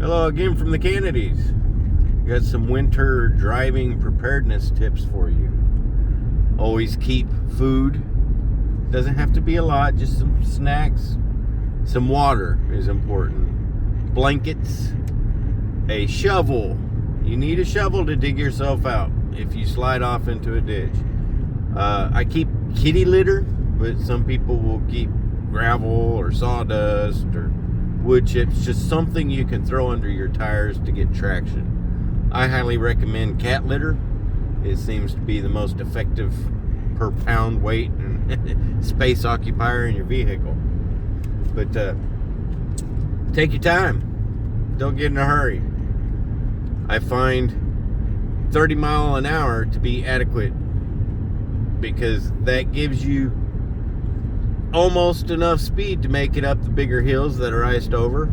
Hello again from the Kennedys. Got some winter driving preparedness tips for you. Always keep food. Doesn't have to be a lot, just some snacks. Some water is important. Blankets. A shovel. You need a shovel to dig yourself out if you slide off into a ditch. I keep kitty litter, but some people will keep gravel or sawdust or wood chips, just something you can throw under your tires to get traction. I highly recommend cat litter. It seems to be the most effective per pound weight and space occupier in your vehicle. But take your time. Don't get in a hurry. I find 30 miles an hour to be adequate because that gives you almost enough speed to make it up the bigger hills that are iced over,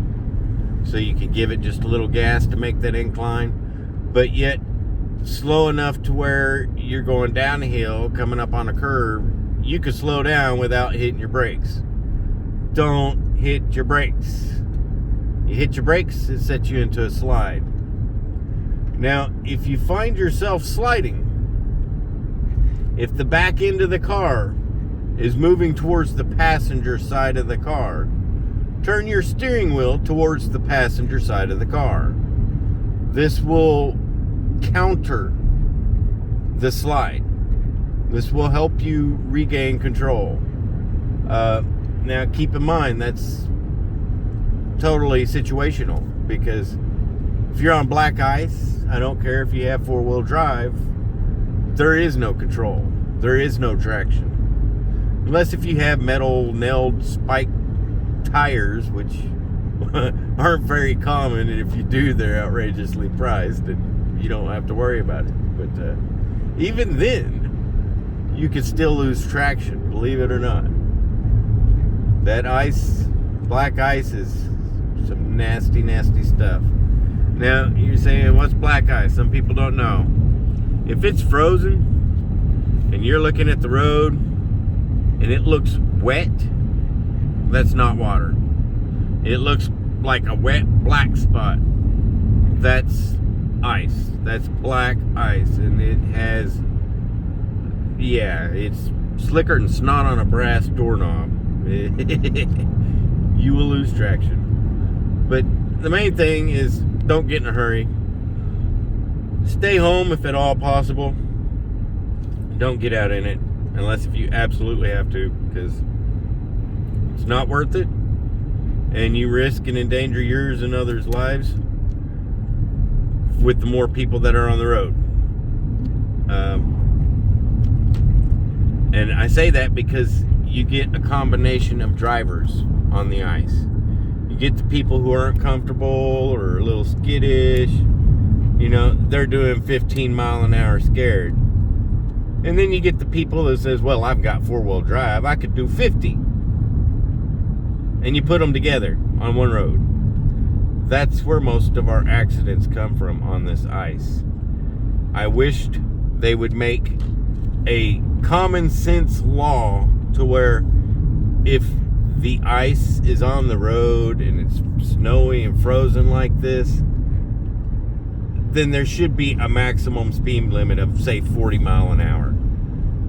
so you can give it just a little gas to make that incline, but yet slow enough to where you're going down a hill, coming up on a curve, you can slow down without hitting your brakes. Don't hit your brakes. You hit your brakes, it sets you into a slide. Now, if you find yourself sliding, if the back end of the car is moving towards the passenger side of the car, turn your steering wheel towards the passenger side of the car. This will counter the slide. This will help you regain control. Now keep in mind that's totally situational, because if you're on black ice, I don't care if you have four-wheel drive, there is no control. There is no traction. Unless if you have metal nailed spike tires, which aren't very common, and if you do, they're outrageously priced, and you don't have to worry about it. But even then, you can still lose traction, believe it or not. That ice, black ice, is some nasty, nasty stuff. Now, you're saying, what's black ice? Some people don't know. If it's frozen, and you're looking at the road, and it looks wet, that's not water. It looks like a wet black spot, that's ice. That's black ice, and it has, it's slicker than snot on a brass doorknob. You will lose traction. But the main thing is, don't get in a hurry. Stay home if at all possible. Don't get out in it unless if you absolutely have to, because it's not worth it, and you risk and endanger yours and others' lives with the more people that are on the road. And I say that because you get a combination of drivers on the ice. You get the people who aren't comfortable or a little skittish, they're doing 15 mile an hour scared. And then you get the people that says, well, I've got four-wheel drive, I could do 50. And you put them together on one road. That's where most of our accidents come from on this ice. I wished they would make a common sense law to where if the ice is on the road and it's snowy and frozen like this, then there should be a maximum speed limit of, say, 40 mile an hour.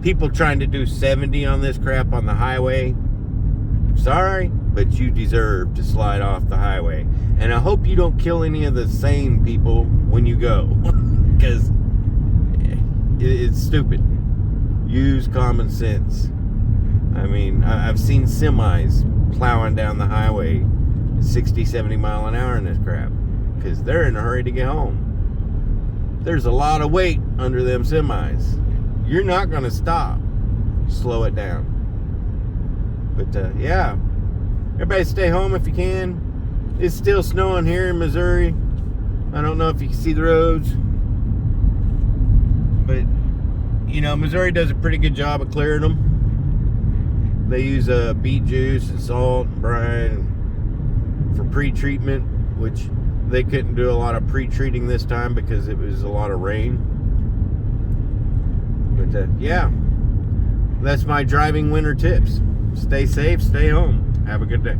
People trying to do 70 on this crap on the highway, sorry, but you deserve to slide off the highway. And I hope you don't kill any of the sane people when you go, because it's stupid. Use common sense. I mean, I've seen semis plowing down the highway 60, 70 mile an hour in this crap, because they're in a hurry to get home. There's a lot of weight under them semis. You're not going to stop. Slow it down. But everybody stay home if you can. It's still snowing here in Missouri. I don't know if you can see the roads, but Missouri does a pretty good job of clearing them. They use beet juice and salt and brine for pre-treatment, which they couldn't do a lot of pre-treating this time because it was a lot of rain. But that's my driving winter tips. Stay safe, stay home. Have a good day.